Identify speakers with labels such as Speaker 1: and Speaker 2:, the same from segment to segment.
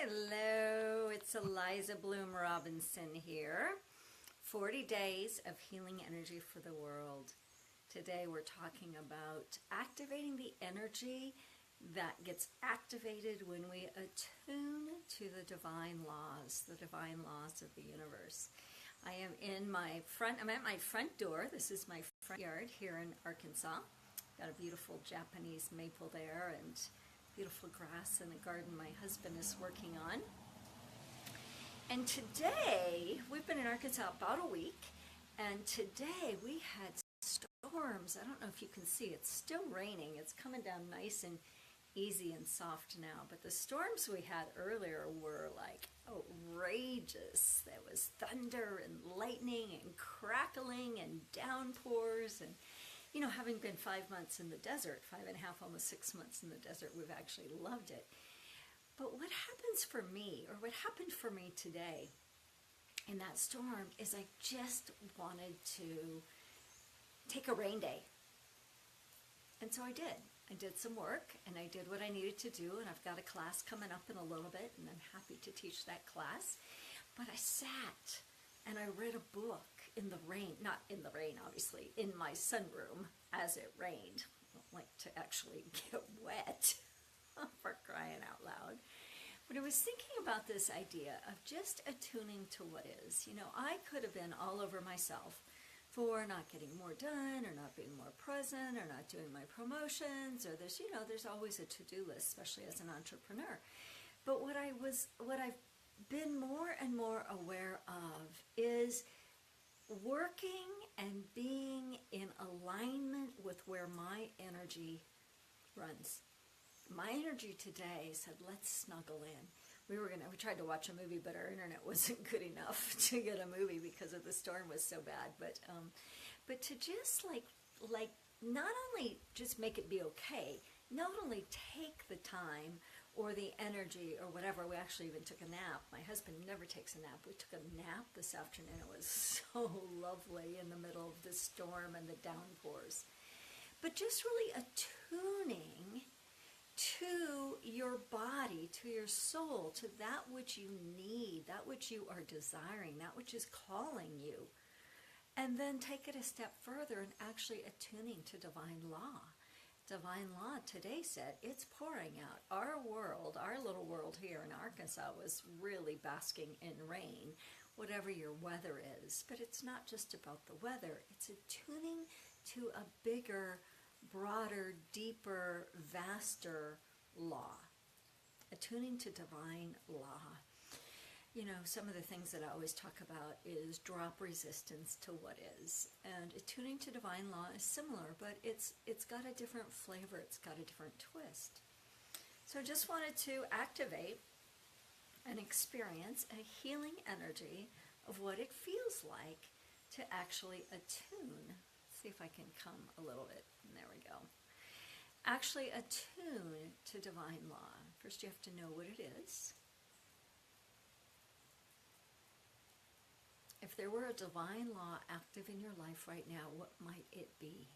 Speaker 1: Hello, it's Eliza Bloom Robinson here. 40 days of healing energy for the world. Today we're talking about activating the energy that gets activated when we attune to the divine laws of the universe. I am I'm at my front door. This is my front yard here in Arkansas. Got a beautiful Japanese maple there and beautiful grass in the garden my husband is working on. And today, we've been in Arkansas about a week, and today we had storms. I don't know if you can see, it's still raining. It's coming down nice and easy and soft now, but the storms we had earlier were like outrageous. There was thunder and lightning and crackling and downpours, and you know, having been 5 months in the desert, 5.5, almost 6 months in the desert, we've actually loved it. But what happens for me, or what happened for me today in that storm, is I just wanted to take a rain day. And so I did. I did some work, and I did what I needed to do, and I've got a class coming up in a little bit, and I'm happy to teach that class. But I sat and I read a book in the rain, not in the rain obviously, in my sunroom as it rained. I don't like to actually get wet for crying out loud. But I was thinking about this idea of just attuning to what is. You know, I could have been all over myself for not getting more done, or not being more present, or not doing my promotions, or there's always a to-do list, especially as an entrepreneur. But what I've been more and more aware of is working and being in alignment with where my energy runs. My energy today said, let's snuggle in. We tried to watch a movie, but our internet wasn't good enough to get a movie because of the storm was so bad. But to just like not only just make it be okay, not only take the time or the energy or whatever. We actually even took a nap. My husband never takes a nap. We took a nap this afternoon. It was so lovely in the middle of the storm and the downpours. But just really attuning to your body, to your soul, to that which you need, that which you are desiring, that which is calling you. And then take it a step further and actually attuning to divine law. Divine law today said it's pouring out. Our world, our little world here in Arkansas, was really basking in rain, whatever your weather is. But it's not just about the weather. It's attuning to a bigger, broader, deeper, vaster law. Attuning to divine law. You know, some of the things that I always talk about is drop resistance to what is. And attuning to divine law is similar, but it's got a different flavor. It's got a different twist. So I just wanted to activate and experience a healing energy of what it feels like to actually attune. See if I can come a little bit. There we go. Actually attune to divine law. First you have to know what it is. If there were a divine law active in your life right now, what might it be?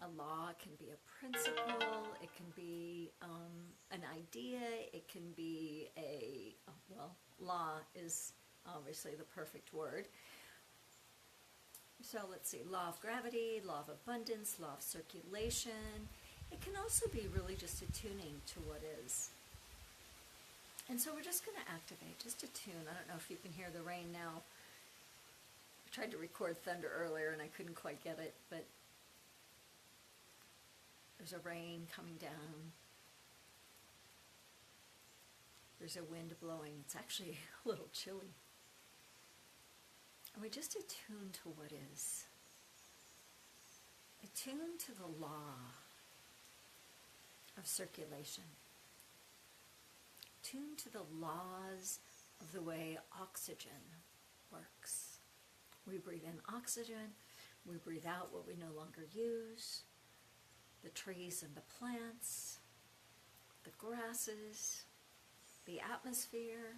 Speaker 1: A law can be a principle, it can be an idea, it can be law is obviously the perfect word. So let's see, law of gravity, law of abundance, law of circulation. It can also be really just attuning to what is. And so we're just going to activate, just attune. I don't know if you can hear the rain now. I tried to record thunder earlier and I couldn't quite get it, but there's a rain coming down. There's a wind blowing. It's actually a little chilly. And we just attune to what is. Attune to the law of circulation. Attune to the laws of the way oxygen works. We breathe in oxygen, we breathe out what we no longer use. The trees and the plants, the grasses, the atmosphere,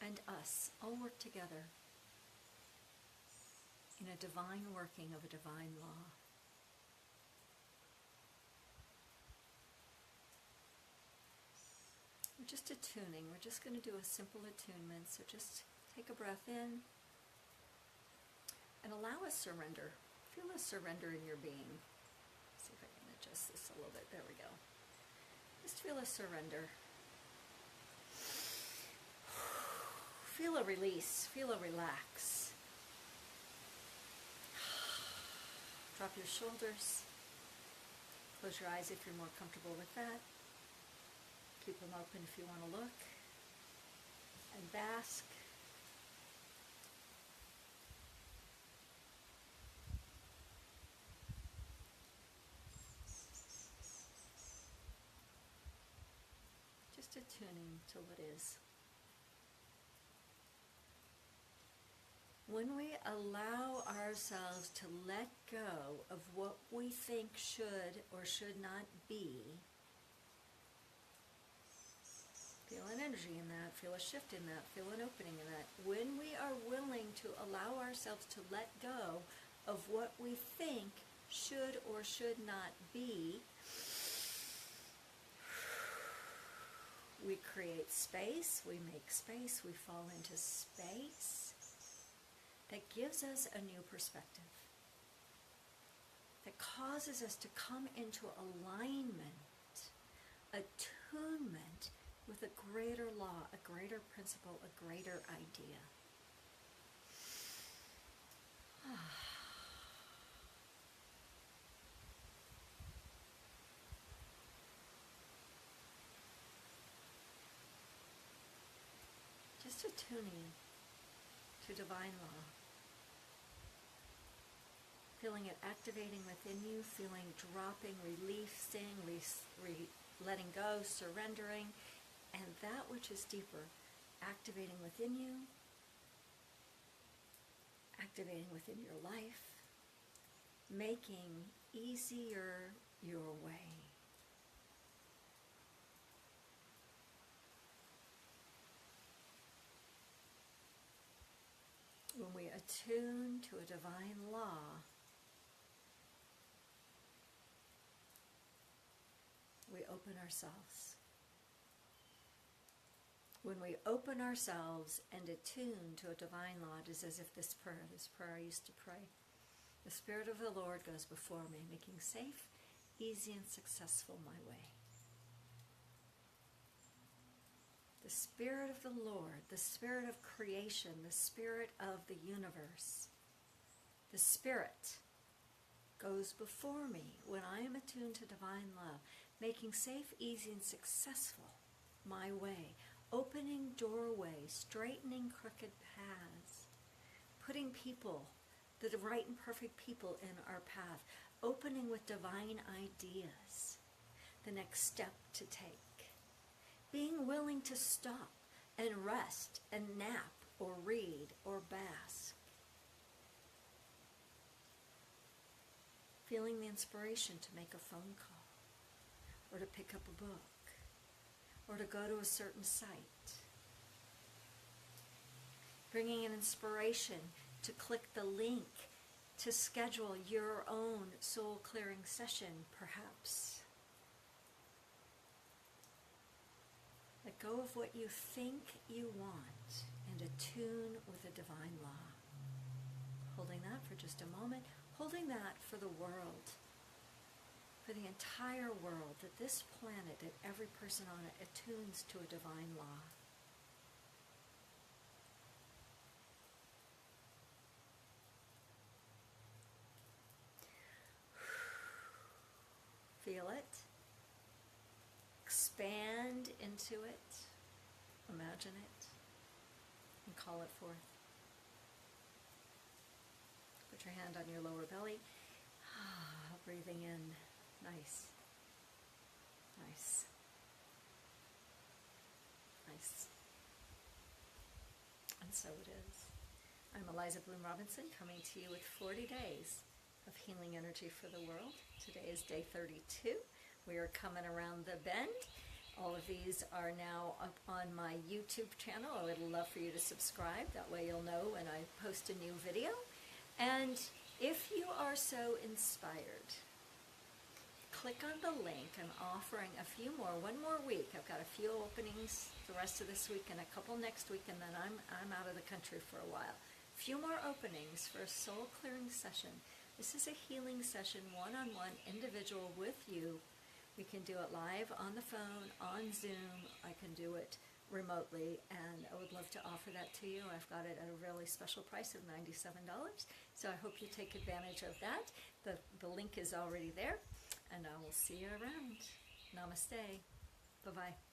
Speaker 1: and us all work together in a divine working of a divine law. just attuning. We're just going to do a simple attunement. So just take a breath in and allow a surrender. Feel a surrender in your being. Let's see if I can adjust this a little bit. There we go. Just feel a surrender. Feel a release. Feel a relax. Drop your shoulders. Close your eyes if you're more comfortable with that. Keep them open if you want to look. And bask. Just attuning to what is. When we allow ourselves to let go of what we think should or should not be, feel an energy in that, feel a shift in that, feel an opening in that. When we are willing to allow ourselves to let go of what we think should or should not be, we create space, we make space, we fall into space. That gives us a new perspective, that causes us to come into alignment, attunement with a greater law, a greater principle, a greater idea. Just attuning to divine law. Feeling it activating within you, feeling dropping, releasing, letting go, surrendering, and that which is deeper, activating within you, activating within your life, making easier your way. When we attune to a divine law, we open ourselves. When we open ourselves and attune to a divine law, it is as if this prayer I used to pray. The Spirit of the Lord goes before me, making safe, easy, and successful my way. The Spirit of the Lord, the Spirit of creation, the Spirit of the universe, the Spirit goes before me when I am attuned to divine love, making safe, easy, and successful my way, opening doorways, straightening crooked paths, putting people, the right and perfect people in our path, opening with divine ideas, the next step to take, being willing to stop and rest and nap or read or bask, feeling the inspiration to make a phone call, or to pick up a book, or to go to a certain site. Bringing an inspiration to click the link to schedule your own soul-clearing session, perhaps. Let go of what you think you want and attune with a divine law. Holding that for just a moment, holding that for the world, for the entire world, that this planet, that every person on it attunes to a divine law. Feel it. Expand into it. Imagine it. And call it forth. Put your hand on your lower belly. Breathing in. Nice. Nice. Nice. And so it is. I'm Eliza Bloom Robinson, coming to you with 40 days of healing energy for the world. Today is day 32. We are coming around the bend. All of these are now up on my YouTube channel. I would love for you to subscribe. That way you'll know when I post a new video. And if you are so inspired, click on the link. I'm offering a few more, one more week. I've got a few openings the rest of this week and a couple next week, and then I'm out of the country for a while. Few more openings for a soul clearing session. This is a healing session, one-on-one, individual with you. We can do it live on the phone, on Zoom. I can do it remotely, and I would love to offer that to you. I've got it at a really special price of $97, so I hope you take advantage of that. The link is already there, and I will see you around. Namaste. Bye-bye.